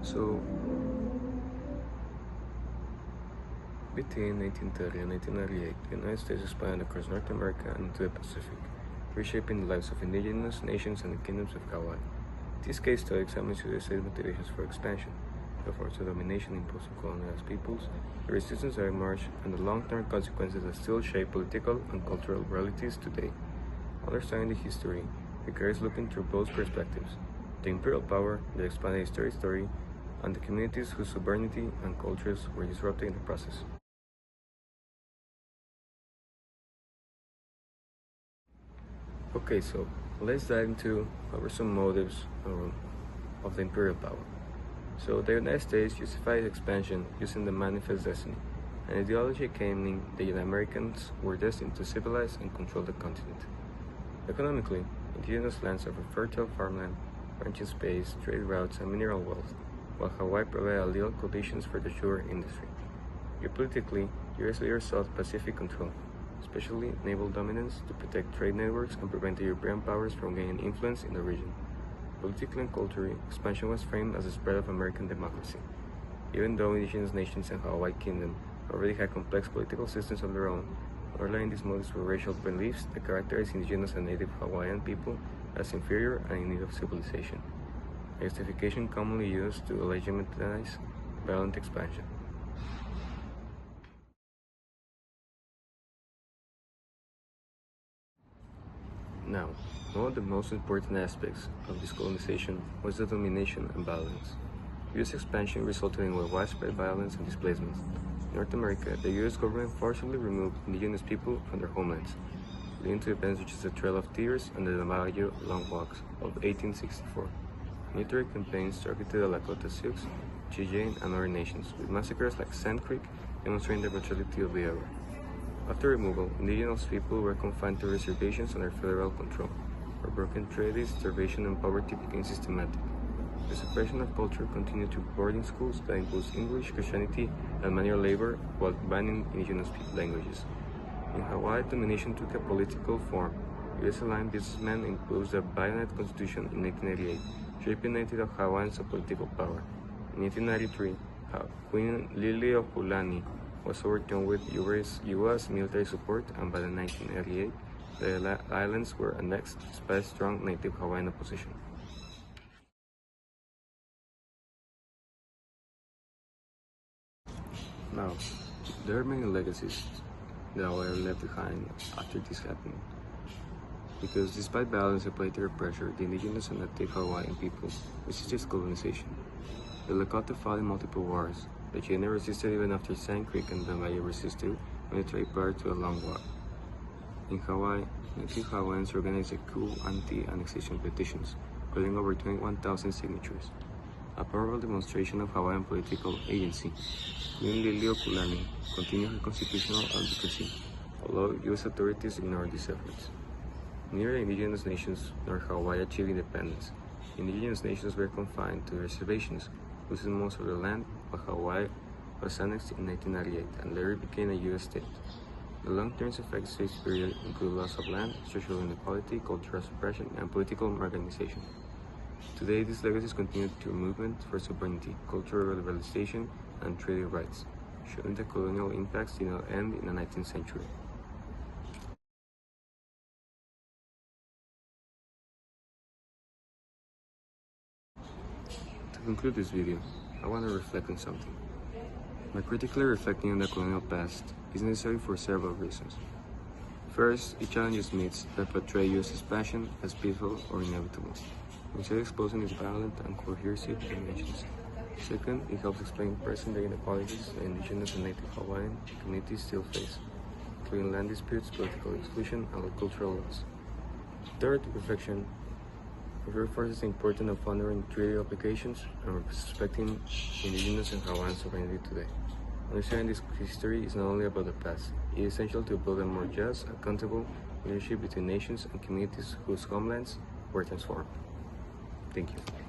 So, between 1930 and 1998, the United States expanded across North America and into the Pacific, reshaping the lives of indigenous nations and the kingdoms of Hawaii. This case study examines USA's motivations for expansion, the efforts of domination imposed on colonized peoples, the resistance that emerged, and the long-term consequences that still shape political and cultural realities today. Understanding the history requires looking through both perspectives: the imperial power that expanded its territory, and the communities whose sovereignty and cultures were disrupted in the process. Okay, so let's dive into what were some motives of the imperial power. So the United States justified expansion using the Manifest Destiny, an ideology claiming that the Americans were destined to civilize and control the continent. Economically, indigenous lands offer fertile farmland, ranching space, trade routes, and mineral wealth, while Hawaii provided ideal conditions for the sugar industry. Geopolitically, U.S. leaders sought Pacific control, especially naval dominance, to protect trade networks and prevent the European powers from gaining influence in the region. Politically and culturally, expansion was framed as the spread of American democracy. Even though indigenous nations and Hawaii Kingdom already had complex political systems of their own, underlying these motives were racial beliefs that characterized indigenous and native Hawaiian people as inferior and in need of civilization, a justification commonly used to legitimize violent expansion. Now, one of the most important aspects of this colonization was the domination and violence. U.S. expansion resulted in widespread violence and displacement. In North America, the U.S. government forcibly removed indigenous people from their homelands, leading to events such as the Trail of Tears and the Navajo Long Walks of 1864. Military campaigns targeted the Lakota Sioux, Cheyenne, and other nations, with massacres like Sand Creek demonstrating the brutality of the era. After removal, indigenous people were confined to reservations under federal control, where broken treaties, starvation, and poverty became systematic. The suppression of culture continued through boarding schools that imposed English, Christianity, and manual labor while banning indigenous languages. In Hawaii, domination took a political form. U.S.-aligned businessmen imposed a Bionet Constitution in 1988, shaping native Hawaiians of political power. In 1893, Queen Liliuokalani was overthrown with U.S. military support, and by 1988, the islands were annexed despite strong native Hawaiian opposition. Now, there are many legacies that were left behind after this happened. Because despite violence and political pressure, the indigenous and native Hawaiian people resisted colonization. The Lakota fought in multiple wars. The Cheyenne resisted even after Sand Creek, and the Navajo resisted military prior to a long war. In Hawaii, native Hawaiians organized a coup anti-annexation petitions, collecting over 21,000 signatures, a powerful demonstration of Hawaiian political agency. Queen Liliuokalani continued her constitutional advocacy, although U.S. authorities ignored these efforts. Neither the indigenous nations nor Hawaii achieved independence. Indigenous nations were confined to reservations, losing most of their land, while Hawaii was annexed in 1998 and later became a U.S. state. The long-term effects of this period include loss of land, social inequality, cultural suppression, and political marginalization. Today, these legacies continue through movement for sovereignty, cultural liberalization, and treaty rights, showing that colonial impacts did not end in the 19th century. To conclude this video, I want to reflect on something. By critically reflecting on the colonial past is necessary for several reasons. First, it challenges myths that portray U.S. expansion as peaceful or inevitable, instead exposing its violent and coercive dimensions. Second, it helps explain present-day inequalities that indigenous and native Hawaiian communities still face, including land disputes, political exclusion, and cultural loss. Third, reflection reinforces the importance of honoring treaty obligations and respecting indigenous and Hawaiian sovereignty today. Understanding this history is not only about the past, it is essential to build a more just, accountable relationship between nations and communities whose homelands were transformed. Thank you.